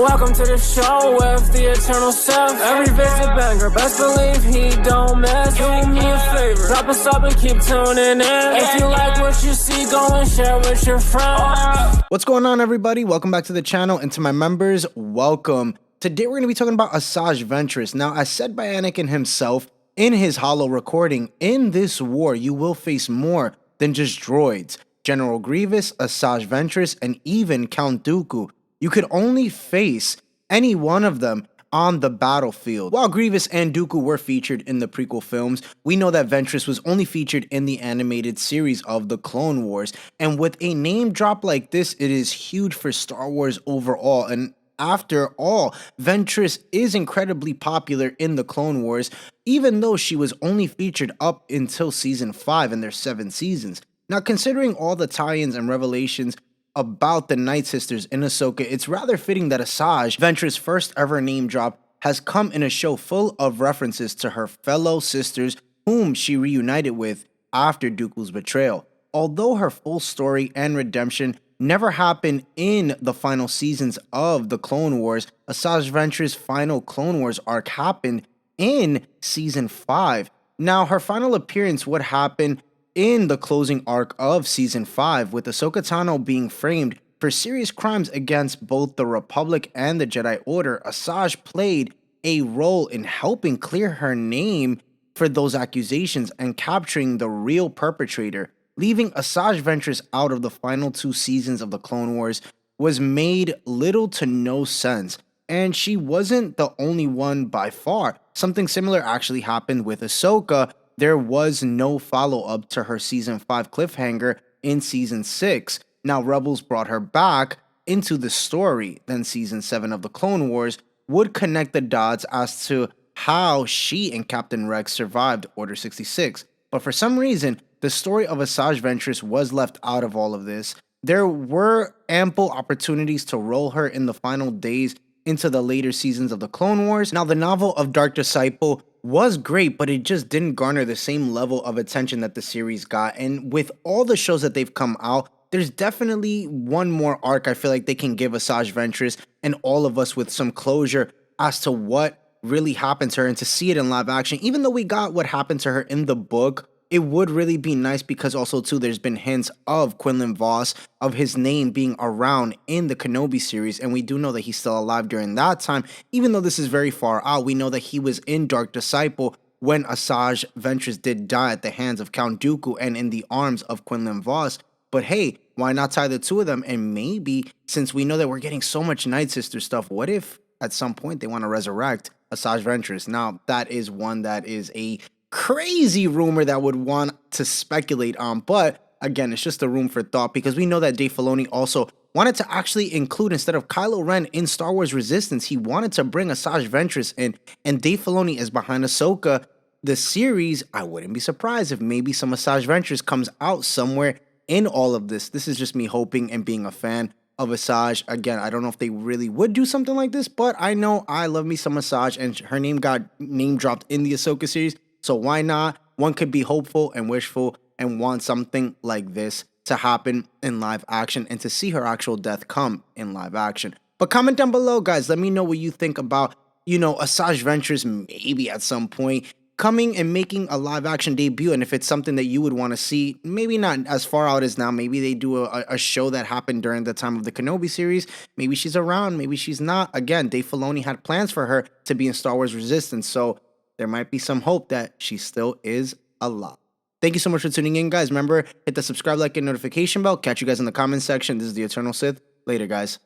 Welcome to the show with the eternal Sith. Every visit banger, best believe he don't miss. Do me a favor, drop a sub and keep tuning in. If you like what you see, go and share with your friends. What's going on, everybody? Welcome back to the channel, and to my members, welcome. Today we're going to be talking about Asajj Ventress. Now, as said by Anakin himself in his holo recording, in this war you will face more than just droids. General Grievous, Asajj Ventress, and even Count Dooku. You could only face any one of them on the battlefield. While Grievous and Dooku were featured in the prequel films, we know that Ventress was only featured in the animated series of the Clone Wars. And with a name drop like this, it is huge for Star Wars overall. And after all, Ventress is incredibly popular in the Clone Wars, even though she was only featured up until season 5, and there's 7 seasons. Now, considering all the tie-ins and revelations about the Night Sisters in Ahsoka, it's rather fitting that Asajj Ventress' first ever name drop has come in a show full of references to her fellow sisters whom she reunited with after Dooku's betrayal. Although her full story and redemption never happened in the final seasons of the Clone Wars, Asajj Ventress' final Clone Wars arc happened in season 5. Now, her final appearance would happen in the closing arc of season 5, with Ahsoka Tano being framed for serious crimes against both the Republic and the Jedi Order. Asajj played a role in helping clear her name for those accusations and capturing the real perpetrator. Leaving Asajj Ventress out of the final 2 seasons of the Clone Wars was made little to no sense, and she wasn't the only one by far. Something similar actually happened with Ahsoka. There was no follow-up to her season 5 cliffhanger in season 6. Now, Rebels brought her back into the story. Then season 7 of the Clone Wars would connect the dots as to how she and Captain Rex survived Order 66. But for some reason, the story of Asajj Ventress was left out of all of this. There were ample opportunities to roll her in the final days into the later seasons of the Clone Wars. Now, the novel of Dark Disciple was great, but it just didn't garner the same level of attention that the series got. And with all the shows that they've come out, there's definitely one more arc I feel like they can give Asajj Ventress and all of us with some closure as to what really happened to her, and to see it in live action. Even though we got what happened to her in the book, it would really be nice, because also too there's been hints of Quinlan Vos, of his name being around in the Kenobi series, and we do know that he's still alive during that time. Even though this is very far out, we know that he was in Dark Disciple when Asajj Ventress did die at the hands of Count Dooku and in the arms of Quinlan Vos. But hey, why not tie the two of them? And maybe, since we know that we're getting so much Night Sister stuff, what if at some point they want to resurrect Asajj Ventress? Now, that is one that is a crazy rumor that would want to speculate on, but again, it's just a room for thought, because we know that Dave Filoni also wanted to actually include, instead of Kylo Ren in Star Wars Resistance, he wanted to bring Asajj Ventress in, and Dave Filoni is behind Ahsoka, the series. I wouldn't be surprised if maybe some Asajj Ventress comes out somewhere in all of this. This is just me hoping and being a fan of Asajj. Again, I don't know if they really would do something like this, but I know I love me some Asajj, and her name got name dropped in the Ahsoka series. So why not? One could be hopeful and wishful and want something like this to happen in live action, and to see her actual death come in live action. But comment down below, guys. Let me know what you think about, Asajj Ventress maybe at some point coming and making a live action debut, and if it's something that you would want to see. Maybe not as far out as now. Maybe they do a show that happened during the time of the Kenobi series. Maybe she's around, maybe she's not. Again, Dave Filoni had plans for her to be in Star Wars Resistance, so there might be some hope that she still is alive. Thank you so much for tuning in, guys. Remember, hit the subscribe, like, and notification bell. Catch you guys in the comment section. This is the Eternal Sith. Later, guys.